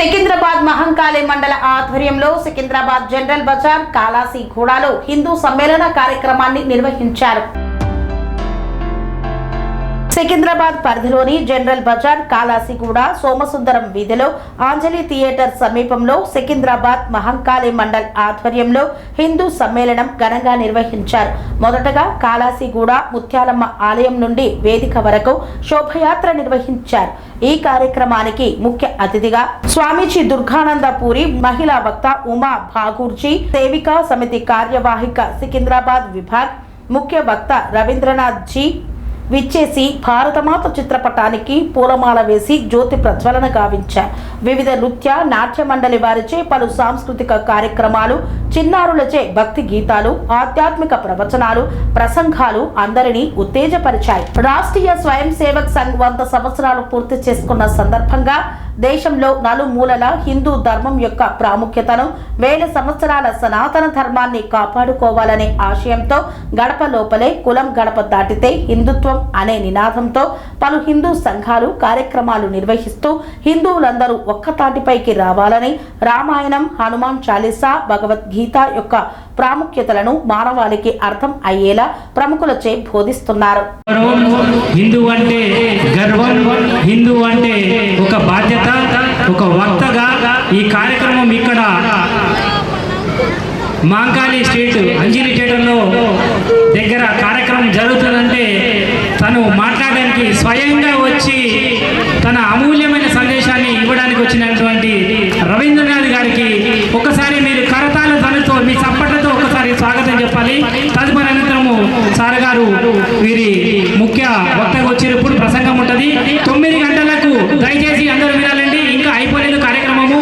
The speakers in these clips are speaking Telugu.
సికింద్రాబాద్ మహంకాళి మండల ఆధ్వర్యంలో సికింద్రాబాద్ జనరల్ బజార్ కాలాసిగూడలో హిందూ సమ్మేళన కార్యక్రమాన్ని నిర్వహించారు. సికింద్రాబాద్ పరిధిలోని జనరల్ బజార్ కాలాసిగూడ సోమసుందరం వీధిలో ఆంజలి థియేటర్ సమీపంలో సికింద్రాబాద్ మహంకాళి మండల్ ఆధ్వర్యంలో హిందూ సమ్మేళనం ఘనంగా నిర్వహించారు. మొదటగా కాలాసిగూడ ముత్యాలమ్మ ఆలయం నుండి వేదిక వరకు శోభయాత్ర నిర్వహించారు. ఈ కార్యక్రమానికి ముఖ్య అతిథిగా స్వామీజీ దుర్గానందపురి, మహిళా వక్త ఉమా భాగూర్జీ, సేవికా సమితి కార్యవాహిక సికింద్రాబాద్ విభాగ్ ముఖ్య వక్త రవీంద్రనాథ్ జీ విచ్చేసి భారతమాత చిత్రపటానికి పూలమాల వేసి జ్యోతి ప్రజ్వలన గావించారు. వివిధ నృత్య నాట్య మండలి వారిచే పలు సాంస్కృతిక కార్యక్రమాలు, చిన్నారులచే భక్తి గీతాలు, ఆధ్యాత్మిక ప్రవచనాలు, ప్రసంగాలు అందరినీ ఉత్తేజపరిచాయి. రాష్ట్రీయ స్వయం సేవక్ సంఘ్ 100 సంవత్సరాలు పూర్తి చేసుకున్న సందర్భంగా దేశంలో నలుమూలల హిందూ ధర్మం యొక్క ప్రాముఖ్యతను, వేల సంవత్సరాల సనాతన ధర్మాన్ని కాపాడుకోవాలనే ఆశయంతో గడప లోపలే కులం గడప దాటితే హిందుత్వం అనే నినాదంతో పలు హిందూ సంఘాలు కార్యక్రమాలు నిర్వహిస్తూ హిందువులందరూ ఒక్కతాటిపైకి రావాలని రామాయణం, హనుమాన్ చాలీసా, భగవద్గీత యొక్క ప్రాముఖ్యతలను మానవాళికి అర్థం అయ్యేలా ప్రముఖులచే బోధిస్తున్నారు. హిందూ అంటే గర్వం, హిందూ అంటే ఒక బాధ్యత, ఒక వక్తగా ఈ కార్యక్రమం ఇక్కడ మహంకాళి స్ట్రీట్ అంజలి థియేటర్లో దగ్గర కార్యక్రమం జరుగుతుందంటే తను మాట్లాడడానికి స్వయంగా వచ్చి తన అమూల్యమైన సందేశాన్ని ఇవ్వడానికి వచ్చినటువంటి రవీంద్రనాథ్ గారికి ఒకసారి మీరు కరతాళ ధ్వనితో మీ చప్పట్లతో ఒకసారి స్వాగతం చెప్పాలి. తదుపరి అనంతరము సార్ గారు వీరి ముఖ్య వక్తగా వచ్చేటప్పుడు ప్రసంగం ఉంటుంది. 9 గంటలకు దయచేసి అందరూ వినాలండి. ఇంకా అయిపోలేదు కార్యక్రమము,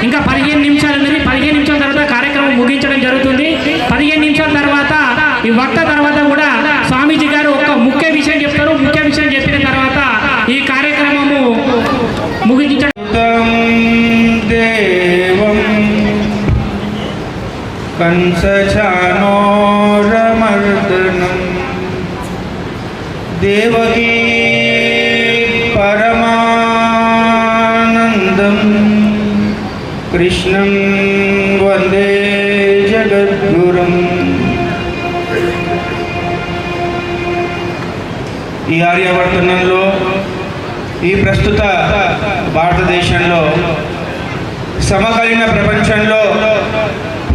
ఇంకా 15 నిమిషాలు ఉంది. 15 నిమిషాల తర్వాత కార్యక్రమం ముగించడం జరుగుతుంది. 15 నిమిషాల తర్వాత ఈ వక్త తర్వాత కూడా స్వామీజీ గారు ఒక ముఖ్య విషయం చెప్తారు. ముఖ్య విషయం చెప్పిన తర్వాత ఈ కార్యక్రమము ముగించడం. కంసచానోరమర్దనం దేవకీ పరమానందం కృష్ణం వందే జగద్గురుం. ఈ ఆర్యవర్తనంలో, ఈ ప్రస్తుత భారతదేశంలో, సమకాలీన ప్రపంచంలో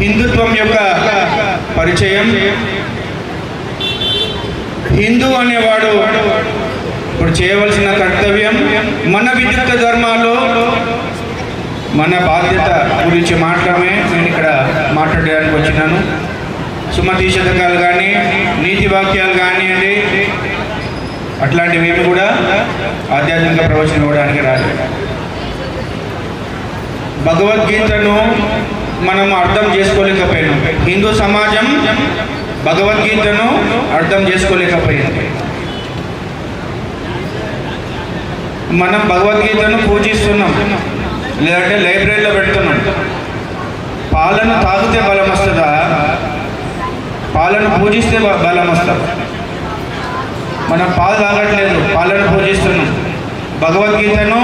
హిందుత్వం యొక్క పరిచయం, హిందూ అనేవాడు ఇప్పుడు చేయవలసిన కర్తవ్యం, మన విద్యుత్ ధర్మాల్లో మన బాధ్యత గురించి మాత్రమే నేను ఇక్కడ మాట్లాడడానికి వచ్చినాను. సుమతి శతకాలు కానీ, నీతి వాక్యాలు కానివ్వండి, అట్లాంటివి ఏమి కూడా ఆధ్యాత్మిక ప్రవచనం ఇవ్వడానికి రాలేదు. భగవద్గీతను మనం అర్థం చేసుకోలేకపోయాం. హిందూ సమాజం భగవద్గీతను అర్థం చేసుకోలేకపోయింది. మనం భగవద్గీతను పూజిస్తున్నాం, లేదంటే లైబ్రరీలో పెడుతున్నాం. పాలను తాగితే బలం వస్తుందా? పాలను పూజిస్తే బలం వస్తుంది. మనం పాలు తాగట్లేదు, పాలను పూజిస్తున్నాం. భగవద్గీతను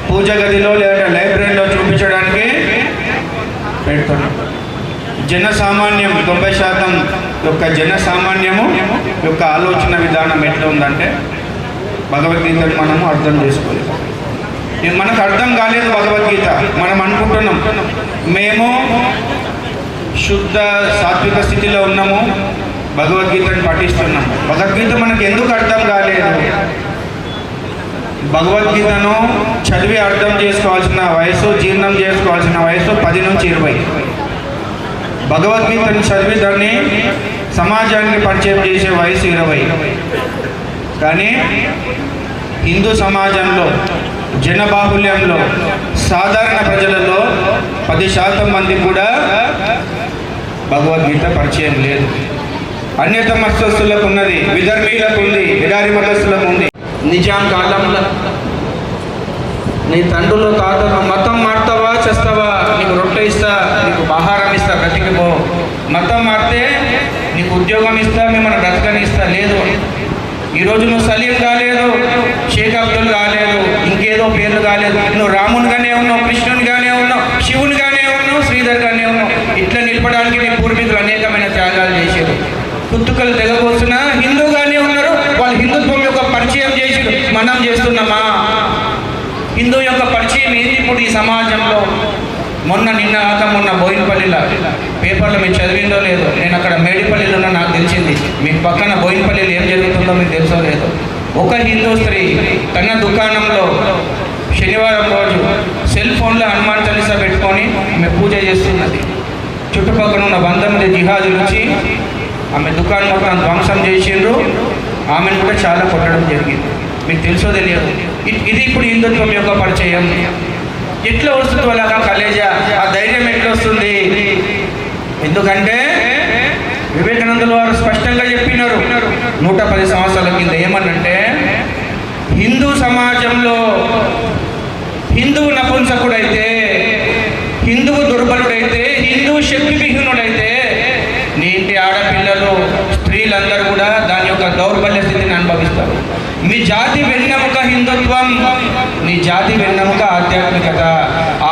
పూజ గదిలో లేదా లైబ్రరీలో చూపించడానికి పెడుతున్నాం. జనసామాన్యం 90% యొక్క జనసామాన్యము యొక్క ఆలోచన విధానం ఎట్లా ఉందంటే భగవద్గీతను మనము అర్థం చేసుకోలేదు. మనకు అర్థం కాలేదు భగవద్గీత. మనం అనుకుంటున్నాం మేము శుద్ధ సాత్విక స్థితిలో ఉన్నాము, భగవద్గీతను పఠిస్తున్నాం. భగవద్గీత మనకు ఎందుకు అర్థం కాలేదు? భగవద్గీతను చదివి అర్థం చేసుకోవాల్సిన వయసు, జీర్ణం చేసుకోవాల్సిన వయసు 10 నుంచి 20. భగవద్గీతను చదివి దాన్ని సమాజానికి పరిచయం చేసే వయసు 20. కానీ హిందూ సమాజంలో, జనబాహుల్యంలో, సాధారణ ప్రజలలో 10% మంది కూడా భగవద్గీత పరిచయం లేదు. అన్యత మతస్థులకు ఉన్నది, విధర్మీలకు ఉంది, ఎడారి మతస్థులకు ఉంది. నిజాం కాలంలో నీ తండ్రులు తాతలు మతం మారుతావా చేస్తావా, నీకు రొట్టె ఇస్తా, నీకు ఆహారం ఇస్తా, బ్రతికిపో. మతం మారితే నీకు ఉద్యోగం ఇస్తా, మిమ్మల్ని బ్రతకని ఇస్తా. లేదు, ఈరోజు నువ్వు సలీం కాలేదు, షేక్ అబ్దుల్ కాలేదు, ఇంకేదో పేర్లు కాలేదు, నువ్వు రామునిగానే ఉన్నావు, కృష్ణుడు మననం చేస్తున్నామా? హిందూ యొక్క పరిచయం ఏంది ఇప్పుడు ఈ సమాజంలో? మొన్న బోయినపల్లిలో పేపర్లో మీరు చదివిందో లేదో, నేను అక్కడ మేడిపల్లిలో ఉన్నా, నాకు తెలిసింది. మీకు పక్కన బోయినపల్లిలో ఏం జరుగుతుందో మీకు తెలుసో లేదో. ఒక హిందూ స్త్రీ తన దుకాణంలో శనివారం రోజు సెల్ ఫోన్లో హనుమాన్ చాలీసా పెట్టుకొని ఆమె పూజ చేస్తున్నది. చుట్టుపక్కల ఉన్న 100 మంది జిహాదులు వచ్చి ఆమె దుకాణం మొత్తం ధ్వంసం చేసిండ్రు. ఆమెను కూడా చాలా కొట్టడం జరిగింది. మీకు తెలుసో తెలియదు. ఇది ఇప్పుడు హిందుత్వం యొక్క పరిచయం. ఎట్లా వస్తుంది వాళ్ళగా కలేజా? ఆ ధైర్యం ఎట్లా వస్తుంది? ఎందుకంటే వివేకానందుల వారు స్పష్టంగా చెప్పినారు 110 సంవత్సరాల కింద ఏమనంటే, హిందూ సమాజంలో హిందువు నపుంసకుడైతే, హిందువు దుర్బలుడైతే, హిందువు శక్తి విహీనుడైతే నీ ఇంటి ఆడపిల్లలు స్త్రీలందరూ కూడా దాని యొక్క దౌర్బల్య స్థితిని అనుభవిస్తారు. మీ జాతి వెన్నెముక హిందుత్వం, నీ జాతి వెన్నెముక ఆధ్యాత్మికత.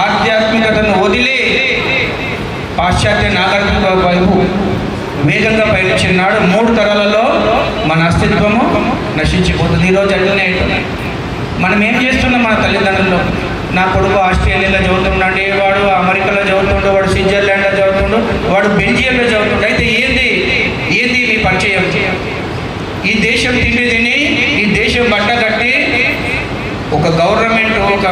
ఆధ్యాత్మికతను వదిలి పాశ్చాత్య నాగరికత వైపు వేగంగా పయనించినాడు. 3 తరాలలో మన అస్తిత్వము నశించిపోతుంది. ఈరోజు అట్లనే అవుతుంది. మనం ఏం చేస్తున్నాం? మన తల్లిదండ్రులు, నా కొడుకు ఆస్ట్రేలియాలో చదువుతున్నాడు, వాడు అమెరికాలో చదువుతుండు, వాడు స్విట్జర్లాండ్లో చదువుతుండు, వాడు బెల్జియంలో చదువుతుండు. అయితే ఏంది మీ పరిచయం? ఈ దేశం తిండి తిని, ఈ దేశం బట్ట కట్టి, ఒక గవర్నమెంట్ ఒక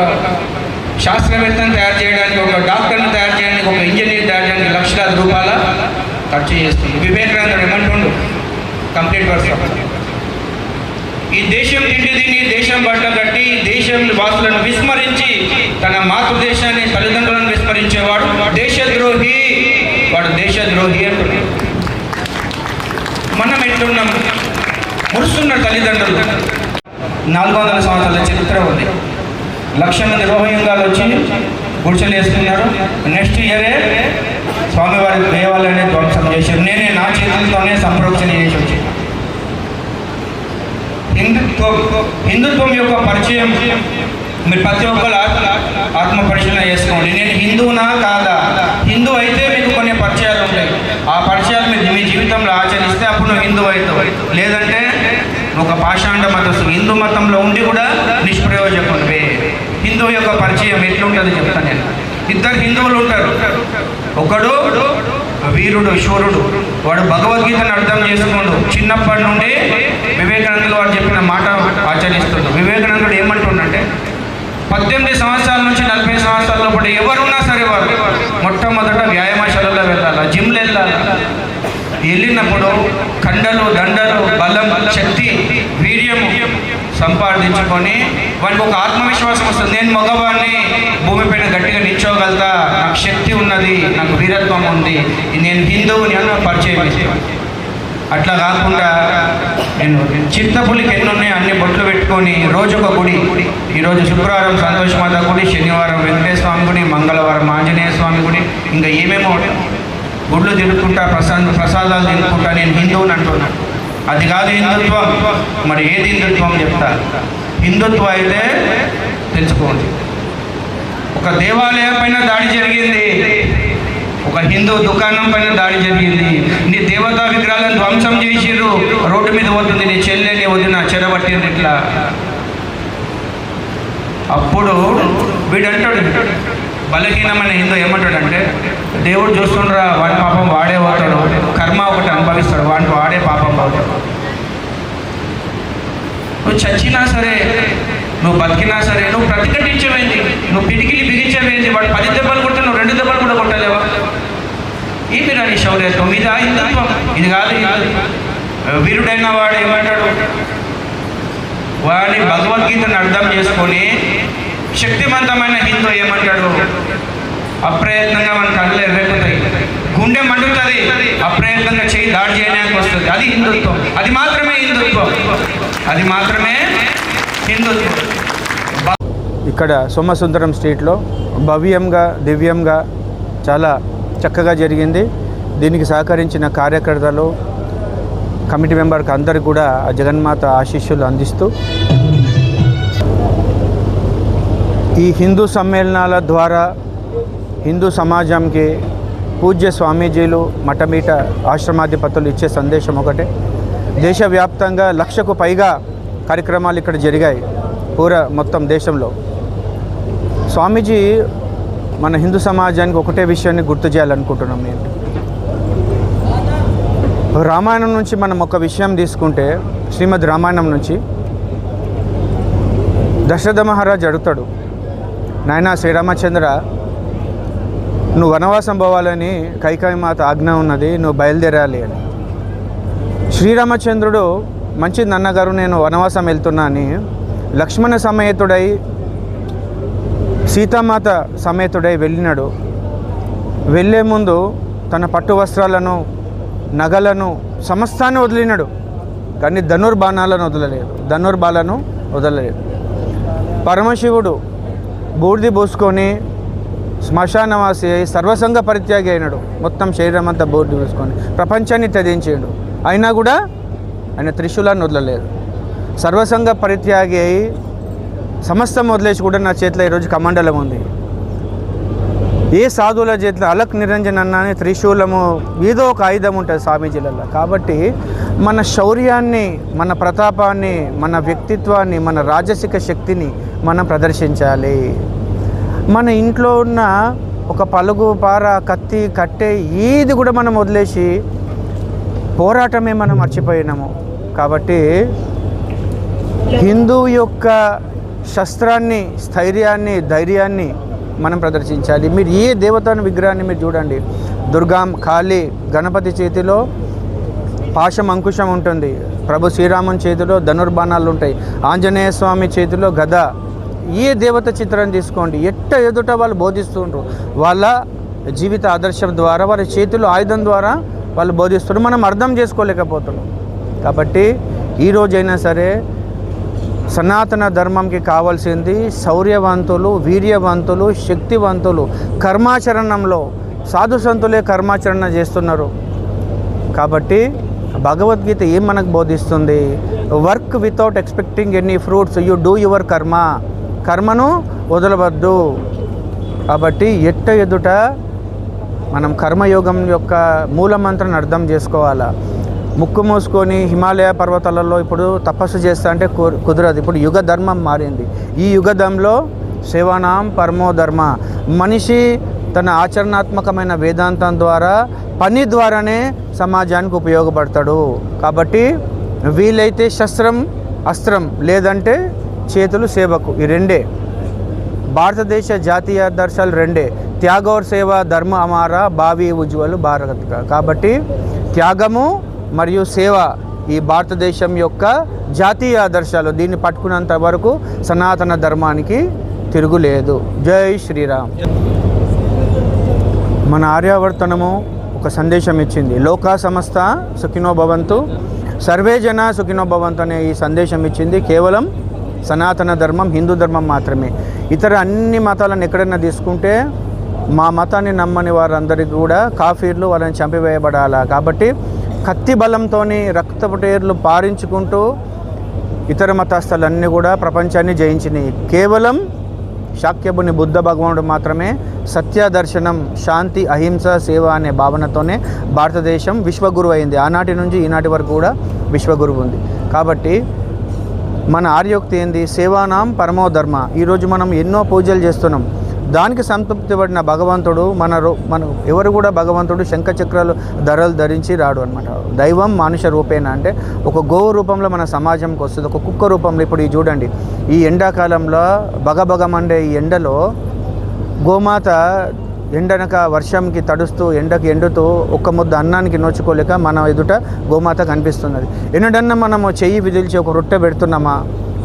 శాస్త్రవేత్తను తయారు చేయడానికి, ఒక డాక్టర్ని తయారు చేయడానికి, ఒక ఇంజనీర్ తయారు చేయడానికి లక్షలాది రూపాయల ఖర్చు చేస్తుంది. వివేకానందుడు ఏమంటుండు? Complete work. ఈ దేశం తిండి తిని, దేశం బట్ట కట్టి, ఈ దేశం వాసులను విస్మరించి, తన మాతృదేశాన్ని తల్లిదండ్రులను విస్మరించేవాడు దేశద్రోహి. వాడు దేశద్రోహి అంటున్నాడు. మనం ఎట్లున్నాం? మురుస్తున్న తల్లిదండ్రులు. 400 సంవత్సరాల చరిత్ర ఉంది. 1,00,000 మంది రోహింగ్యాలు వచ్చి గుడిసెలు వేస్తున్నారు. నెక్స్ట్ ఇయరే స్వామివారి దేవాలయాన్ని ధ్వంసం చేశారు. నేనే నా చేతులతోనే సంప్రోక్షణ చేసి వచ్చి. హిందుత్వం యొక్క పరిచయం మీరు ప్రతి ఒక్కరు ఆత్మ పరిశీలన చేసుకోండి. నేను హిందువునా కాదా? హిందూ అయితే మీకు కొన్ని పరిచయాలు ఉంటాయి. ఆ పరిచయాలు మీరు మీ జీవితంలో ఆచరిస్తే అప్పుడు నువ్వు హిందువు అవుతావు. లేదంటే ఒక పాషాండ మతస్థు, హిందూ మతంలో ఉండి కూడా నిష్ప్రయోజకుడివే. హిందువు యొక్క పరిచయం ఎట్లుంటుంది చెప్తాను నేను. 2 హిందువులు ఉంటారు. ఒకడు వీరుడు, శూరుడు. వాడు భగవద్గీతను అర్థం చేసుకోండు. చిన్నప్పటి నుండి వివేకానందులు వాడు చెప్పిన మాట ఆచరిస్తుండు. వివేకానందుడు ఏమంటుండంటే, 18 సంవత్సరాల నుంచి 40 సంవత్సరాల లోపల ఎవరున్నా సరే వారు మొట్టమొదట వ్యాయామశాలలో వెళ్ళాలి, జిమ్లు వెళ్ళాలి. వెళ్ళినప్పుడు కండలు, దండలు, బలం, శక్తి, వీర్యము సంపాదించుకొని వానికి ఒక ఆత్మవిశ్వాసం వస్తుంది. నేను మగవాడిని, భూమిపైన గట్టిగా నిల్చోగలుగుతా, నాకు శక్తి ఉన్నది, నాకు వీరత్వం ఉంది, నేను హిందువుని అని పరిచయం చేసేవాడు. అట్లా కాకుండా నేను చిత్తపులికి ఎన్ని ఉన్నాయో అన్ని బొట్లు పెట్టుకొని రోజు ఒక గుడి. ఈరోజు శుక్రవారం సంతోషమాత గుడి, శనివారం వెంకటేశ్వర స్వామి గుడి, మంగళవారం ఆంజనేయ స్వామి గుడి, ఇంకా ఏమేమో గుళ్ళు తిరుగుకుంటా, ప్రసాదాలు తినుకుంటా నేను హిందువుని అంటున్నాను. అది కాదు హిందుత్వం. మరి ఏది హిందుత్వం చెప్తా. హిందుత్వం అయితే తెలుసుకోండి. ఒక దేవాలయం పైన దాడి జరిగింది, ఒక హిందూ దుకాణం పైన దాడి జరిగింది. నీ దేవతా విగ్రహాలను ధ్వంసం చేసిర్రు, రోడ్డు మీద పోతుంది నీ చెల్లెని వదిన చెరబట్టింది. ఇట్లా అప్పుడు వీడంటాడు, బలహీనమైన హిందూ ఏమంటాడంటే, దేవుడు చూస్తుండ్రా, వాడి పాపం వాడే పోతాడు, కర్మ ఒకటి అనుభవిస్తాడు, వాడే పాపం పోతాడు. నువ్వు చచ్చినా సరే, నువ్వు బతికినా సరే, నువ్వు ప్రతిఘటించవేంది, నువ్వు పిడికిలి బిగించవేంది. వాడు 10 దెబ్బలు కొట్టే నువ్వు 2 దెబ్బలు కూడా కొట్టలేవా? ఏమి రాని శౌర్యత్వం? ఇదా హిందుత్వం? ఇది కాదు. వీరుడైన వాడు ఏమంటాడు, వాడి భగవద్గీతను అర్థం చేసుకొని శక్తివంతమైన హిందూ ఏమంటాడు, అప్రయత్నంగా మన కళ్ళు ఎర్రెక్కుతాయి, గుండె మండుతుంది, అప్రయత్నంగా చేయి దాడి చేయడానికి వస్తుంది. అది హిందుత్వం. అది మాత్రమే హిందుత్వం. అది మాత్రమే హిందుత్వం. ఇక్కడ సోమసుందరం స్ట్రీట్లో భవ్యంగా, దివ్యంగా, చాలా చక్కగా జరిగింది. దీనికి సహకరించిన కార్యకర్తలు, కమిటీ మెంబర్కి అందరికీ కూడా ఆ జగన్మాత ఆశీస్సులు అందిస్తూ ఈ హిందూ సమ్మేళనాల ద్వారా హిందూ సమాజంకి పూజ్య స్వామీజీలు, మఠమీట ఆశ్రమాధిపతులు ఇచ్చే సందేశం ఒకటే. దేశవ్యాప్తంగా 1,00,000కు పైగా కార్యక్రమాలు ఇక్కడ జరిగాయి. మొత్తం దేశంలో. స్వామీజీ మన హిందూ సమాజానికి ఒకటే విషయాన్ని గుర్తు చేయాలనుకుంటున్నాం. నేను రామాయణం నుంచి మనం ఒక విషయం తీసుకుంటే, శ్రీమద్ రామాయణం నుంచి దశరథ మహారాజు అడుగుతాడు, నాయనా శ్రీరామచంద్ర, నువ్వు వనవాసం పోవాలని కైకేయి మాత ఆజ్ఞ ఉన్నది, నువ్వు బయలుదేరాలి అని. శ్రీరామచంద్రుడు, మంచిది నాన్నగారు, నేను వనవాసం వెళ్తున్నా అని లక్ష్మణ సమేతుడై సీతామాత సమేతుడై వెళ్ళినాడు. వెళ్ళే ముందు తన పట్టు వస్త్రాలను, నగలను, సమస్తాన్ని వదిలినాడు. కానీ ధనుర్బాణాలను వదలలేదు. పరమశివుడు బూడిది పూసుకొని శ్మశానవాసి అయి సర్వసంగ పరిత్యాగి అయినాడు. మొత్తం శరీరం అంతా బూడిది పూసుకొని ప్రపంచాన్ని త్యజించాడు. అయినా కూడా ఆయన త్రిశూలాన్ని వదలలేదు. సర్వసంగ పరిత్యాగి అయి సమస్తం వదిలేసి కూడా నా చేతిలో ఈరోజు కమండలం ఉంది. ఏ సాధువుల చేతిలో అలక్ నిరంజన్ అన్న అని త్రిశూలము ఏదో ఒక ఆయుధం ఉంటుంది స్వామీజీలలో. కాబట్టి మన శౌర్యాన్ని, మన ప్రతాపాన్ని, మన వ్యక్తిత్వాన్ని, మన రాజసిక శక్తిని మనం ప్రదర్శించాలి. మన ఇంట్లో ఉన్న ఒక పలుగు, పార, కత్తి, కట్టె ఏది కూడా మనం వదిలేసి పోరాటమే మనం మర్చిపోయినాము. కాబట్టి హిందువు యొక్క శస్త్రాన్ని, స్థైర్యాన్ని, ధైర్యాన్ని మనం ప్రదర్శించాలి. మీరు ఏ దేవతాను విగ్రహాన్ని మీరు చూడండి, దుర్గా, కాళీ, గణపతి చేతిలో పాశం, అంకుశం ఉంటుంది. ప్రభు శ్రీరాముని చేతిలో ధనుర్బాణాలు ఉంటాయి. ఆంజనేయ స్వామి చేతిలో గద. ఏ దేవత చిత్రం తీసుకోండి, ఎదుట వాళ్ళు బోధిస్తుంటారు. వాళ్ళ జీవిత ఆదర్శం ద్వారా, వారి చేతిలో ఆయుధం ద్వారా వాళ్ళు బోధిస్తారు. మనం అర్థం చేసుకోలేకపోతున్నాం. కాబట్టి ఈరోజైనా సరే సనాతన ధర్మంకి కావాల్సింది శౌర్యవంతులు, వీర్యవంతులు, శక్తివంతులు. కర్మాచరణంలో సాధు సంతులే కర్మాచరణ చేస్తున్నారు. కాబట్టి భగవద్గీత ఏం మనకు బోధిస్తుంది? Work without expecting any fruits, you do your కర్మను వదలవద్దు. కాబట్టి ఎదుట మనం కర్మయోగం యొక్క మూలమంత్రాన్ని అర్థం చేసుకోవాలా. ముక్కు మూసుకొని హిమాలయ పర్వతాలలో ఇప్పుడు తపస్సు చేస్తా అంటే కుదరదు. ఇప్పుడు యుగ ధర్మం మారింది. ఈ యుగధంలో సేవానాం పరమో ధర్మ. మనిషి తన ఆచరణాత్మకమైన వేదాంతం ద్వారా, పని ద్వారానే సమాజానికి ఉపయోగపడతాడు. కాబట్టి వీలైతే శస్త్రం, అస్త్రం, లేదంటే చేతులు సేవకు. ఈ రెండే భారతదేశ జాతీయ ఆదర్శాలు. రెండే త్యాగ और సేవ ధర్మ అమారా భావి ఉజ్వలు భారత్. కాబట్టి త్యాగము మరియు సేవ ఈ భారతదేశం యొక్క జాతీయ ఆదర్శాలు. దీన్ని పట్టుకున్నంత వరకు సనాతన ధర్మానికి తిరుగులేదు. జై శ్రీరామ్. మన ఆర్యావర్తనము ఒక సందేశం ఇచ్చింది. లోకా సమస్త సుఖినో భవంతు, సర్వే జన సుఖినో భవంతు అనే ఈ సందేశం ఇచ్చింది. కేవలం సనాతన ధర్మం, హిందూ ధర్మం మాత్రమే. ఇతర అన్ని మతాలను ఎక్కడైనా తీసుకుంటే మా మతాన్ని నమ్మని వారందరికీ కూడా కాఫీర్లు, వాళ్ళని చంపివేయబడాలా. కాబట్టి కత్తి బలంతో రక్తపుటేర్లు పారించుకుంటూ ఇతర మతస్థలన్నీ కూడా ప్రపంచాన్ని జయించినాయి. కేవలం శాక్యముని బుద్ధ భగవానుడు మాత్రమే సత్య దర్శనం, శాంతి, అహింస, సేవ అనే భావనతోనే భారతదేశం విశ్వగురువు అయింది. ఆనాటి నుంచి ఈనాటి వరకు కూడా విశ్వగురువు ఉంది. కాబట్టి మన ఆర్యోక్తి ఏంది? సేవానాం పరమో ధర్మ. ఈరోజు మనం ఎన్నో పూజలు చేస్తున్నాం. దానికి సంతృప్తి పడిన భగవంతుడు మన ఎవరు కూడా భగవంతుడు శంఖచక్రాలు ధరలు ధరించి రాడు అనమాట. దైవం మానుష రూపేణ అంటే ఒక గోవు రూపంలో మన సమాజంకి వస్తుంది, ఒక కుక్క రూపంలో. ఇప్పుడు ఈ చూడండి, ఈ ఎండాకాలంలో బగబగమండే ఈ ఎండలో గోమాత ఎండనక వర్షంకి తడుస్తూ, ఎండకి ఎండుతూ ఒక్క ముద్ద అన్నానికి నోచుకోలేక మన ఎదుట గోమాత కనిపిస్తున్నది. ఎన్నడన్నా మనము చెయ్యి విదిల్చి ఒక రొట్టె పెడుతున్నామా,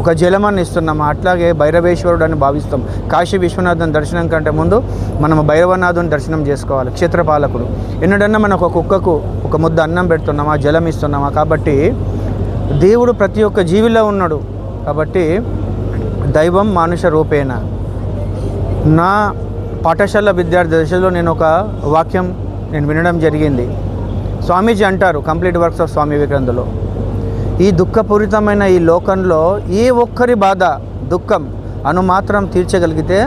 ఒక జలమాన్ని ఇస్తున్నామా? అట్లాగే భైరవేశ్వరుడు అని భావిస్తాం. కాశీ విశ్వనాథుని దర్శనం కంటే ముందు మనం భైరవనాథుని దర్శనం చేసుకోవాలి, క్షేత్రపాలకుడు. ఎన్నడన్నా మనం ఒక కుక్కకు ఒక ముద్ద అన్నం పెడుతున్నామా, జలం ఇస్తున్నామా? కాబట్టి దేవుడు ప్రతి ఒక్క జీవిలో ఉన్నాడు. కాబట్టి దైవం మానుష రూపేణ. నా పాఠశాల విద్యార్థి దశలో నేను ఒక వాక్యం వినడం జరిగింది. స్వామీజీ అంటారు కంప్లీట్ వర్క్స్ ఆఫ్ స్వామి వివేకానందలో, ఈ దుఃఖపూరితమైన ఈ లోకంలో ఏ ఒక్కరి బాధ, దుఃఖం మాత్రం తీర్చగలిగితే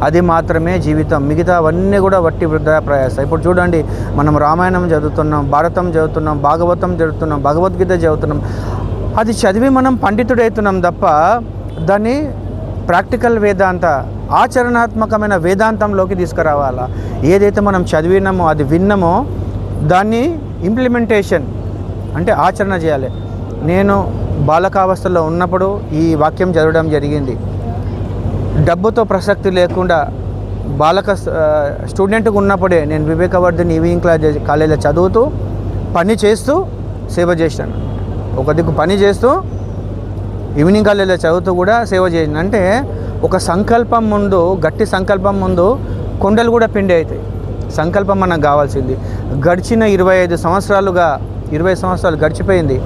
అది మాత్రమే జీవితం. మిగతా అవన్నీ కూడా వట్టి వృధా ప్రయాస. ఇప్పుడు చూడండి, మనం రామాయణం చదువుతున్నాం, భారతం చదువుతున్నాం, భాగవతం చదువుతున్నాం, భగవద్గీత చదువుతున్నాం. అది చదివి మనం పండితుడవుతున్నాం తప్ప దాన్ని ప్రాక్టికల్ వేదాంత, ఆచరణాత్మకమైన వేదాంతంలోకి తీసుకురావాలా. ఏదైతే మనం చదివినామో, అది విన్నామో, దాన్ని ఇంప్లిమెంటేషన్ అంటే ఆచరణ చేయాలి. నేను బాలకావస్థలో ఉన్నప్పుడు ఈ వాక్యం చదవడం జరిగింది. డబ్బుతో ప్రసక్తి లేకుండా స్టూడెంట్గా ఉన్నప్పుడే నేను వివేకవర్ధిని ఈవినింగ్ కాలేజీలో చదువుతూ పని చేస్తూ సేవ చేశాను. ఒక దిక్కు పని చేస్తూ ఈవినింగ్ కాలేజీలో చదువుతూ కూడా సేవ చేశాను. అంటే ఒక సంకల్పం ముందు, గట్టి సంకల్పం ముందు కొండలు కూడా పిండి అవుతాయి. సంకల్పం మనకు కావాల్సింది. గడిచిన 20 సంవత్సరాలు గడిచిపోయింది.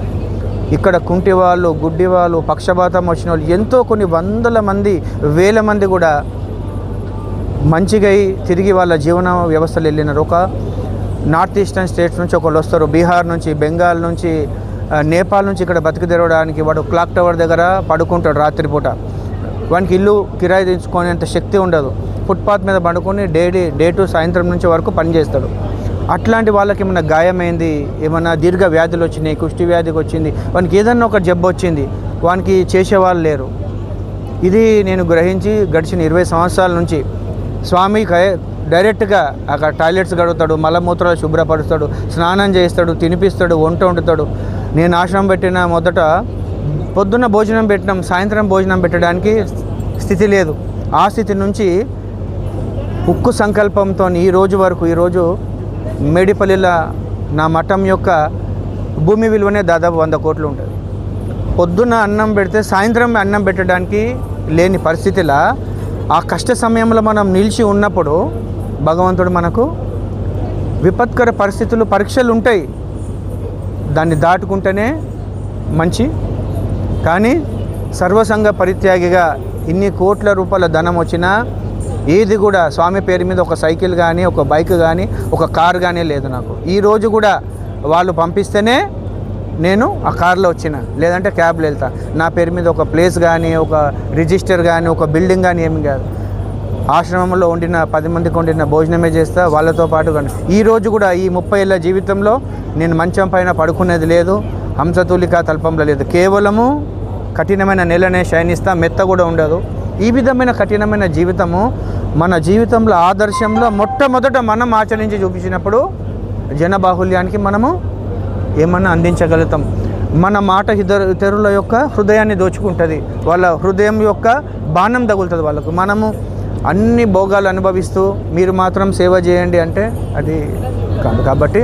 ఇక్కడ కుంటి వాళ్ళు, గుడ్డి వాళ్ళు, పక్షపాతం వచ్చిన వాళ్ళు ఎంతో కొన్ని వందల మంది, వేల మంది కూడా మంచిగా తిరిగి వాళ్ళ జీవన వ్యవస్థలు వెళ్ళినారు. ఒక నార్త్ ఈస్టర్న్ స్టేట్స్ నుంచి ఒకళ్ళు వస్తారు, బీహార్ నుంచి, బెంగాల్ నుంచి, నేపాల్ నుంచి ఇక్కడ బతికి తెరవడానికి. వాడు క్లాక్ టవర్ దగ్గర పడుకుంటాడు రాత్రిపూట. వానికి ఇల్లు కిరాయి తెచ్చుకునేంత శక్తి ఉండదు. ఫుట్పాత్ మీద పడుకొని డే టు సాయంత్రం నుంచి వరకు పనిచేస్తాడు. అట్లాంటి వాళ్ళకి ఏమైనా గాయమైంది, ఏమైనా దీర్ఘ వ్యాధులు వచ్చినాయి, కుష్టి వ్యాధికి వచ్చింది, వానికి ఏదన్నా ఒక జబ్బు వచ్చింది, వానికి చేసేవాళ్ళు లేరు. ఇది నేను గ్రహించి గడిచిన 20 సంవత్సరాల నుంచి స్వామి డైరెక్ట్గా అక్కడ టాయిలెట్స్ గడుగుతాడు, మలమూత్రాలు శుభ్రపరుస్తాడు, స్నానం చేస్తాడు, తినిపిస్తాడు, వంట వండుతాడు. నేను ఆశ్రమం పెట్టిన మొదట పొద్దున్న భోజనం పెట్టినాం, సాయంత్రం భోజనం పెట్టడానికి స్థితి లేదు. ఆ స్థితి నుంచి ఉక్కు సంకల్పంతో ఈరోజు మేడిపల్లిలో నా మఠం యొక్క భూమి విలువనే దాదాపు 100 కోట్లు ఉంటుంది. పొద్దున్న అన్నం పెడితే సాయంత్రం అన్నం పెట్టడానికి లేని పరిస్థితిలా ఆ కష్ట సమయంలో మనం నిలిచి ఉన్నప్పుడు భగవంతుడు మనకు విపత్కర పరిస్థితులు, పరీక్షలు ఉంటాయి. దాన్ని దాటుకుంటేనే మంచి. కానీ సర్వసంగ పరిత్యాగిగా ఇన్ని కోట్ల రూపాయల ధనం వచ్చినా ఏది కూడా స్వామి పేరు మీద ఒక సైకిల్ కానీ, ఒక బైక్ కానీ, ఒక కార్ కానీ లేదు నాకు. ఈరోజు కూడా వాళ్ళు పంపిస్తేనే నేను ఆ కార్లో వచ్చిన, లేదంటే క్యాబ్లో వెళ్తా. నా పేరు మీద ఒక ప్లేస్ కానీ, ఒక రిజిస్టర్ కానీ, ఒక బిల్డింగ్ కానీ ఏమి కాదు. ఆశ్రమంలో 10 మందికి వండిన భోజనమే చేస్తా వాళ్ళతో పాటు. కానీ ఈరోజు కూడా ఈ 30 ఏళ్ళ జీవితంలో నేను మంచం పైన పడుకునేది లేదు, హంసతూలిక తల్పంలో లేదు. కేవలము కఠినమైన నేలనే శయనిస్తా, మెత్త కూడా ఉండదు. ఈ విధమైన కఠినమైన జీవితము మన జీవితంలో ఆదర్శంలో మొట్టమొదట మనం ఆచరించి చూపించినప్పుడు జనబాహుల్యానికి మనము ఏమన్నా అందించగలుగుతాం. మన మాట ఇతరుల యొక్క హృదయాన్ని దోచుకుంటుంది, వాళ్ళ హృదయం యొక్క బాణం తగులుతుంది వాళ్ళకు. మనము అన్ని భోగాలు అనుభవిస్తూ మీరు మాత్రం సేవ చేయండి అంటే అది కాదు. కాబట్టి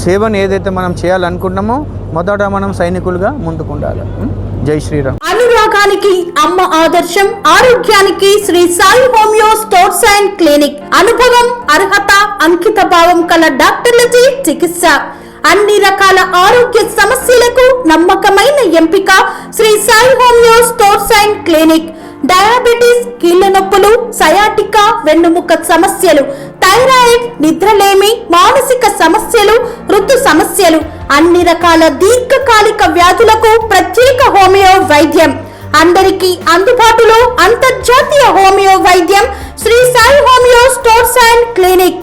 సేవను ఏదైతే మనం చేయాలనుకున్నామో మొదట మనం సైనికులుగా ముందుకు ఉండాలి. జై శ్రీరామ్. అనురాగానికి అమ్మ ఆదర్శం, ఆరోగ్యానికి Sri Sai homeo stores and clinic. అనుభవం, అర్హత, అంకిత భావం కల డాక్టర్లచే చికిత్స. అన్ని రకాల ఆరోగ్య సమస్యలకు నమ్మకమైన ఎంపిక Sri Sai homeo stores and clinic. Diabetes, కీళ్ల నొప్పులు, సయాటికా, వెన్నుముక్క సమస్యలు, థైరాయిడ్, నిద్రలేమి, మానసిక సమస్యలు, ఋతు సమస్యలు, అన్ని రకాల దీర్ఘకాలిక వ్యాధులకు ప్రత్యేక హోమియో వైద్యం. అందరికీ అందుబాటులో అంతర్జాతీయ హోమియో వైద్యం Shri Sai homeo stores and clinic.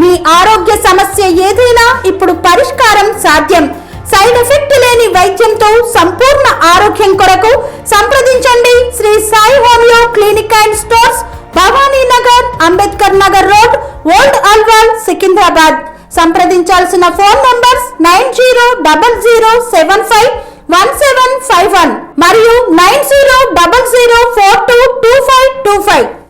మీ ఆరోగ్య సమస్య ఏదైనా ఇప్పుడు పరిష్కారం సాధ్యం. సైడ్ ఎఫెక్ట్ లేని వైద్యంతో సంపూర్ణ ఆరోగ్యం కొరకు సంప్రదించండి Shri Sai homeo clinic and stores, Bhavani Nagar, Ambedkar Nagar road, old Alwal, Secunderabad. సంప్రదించాల్సిన ఫోన్ నంబర్స్ 9000751755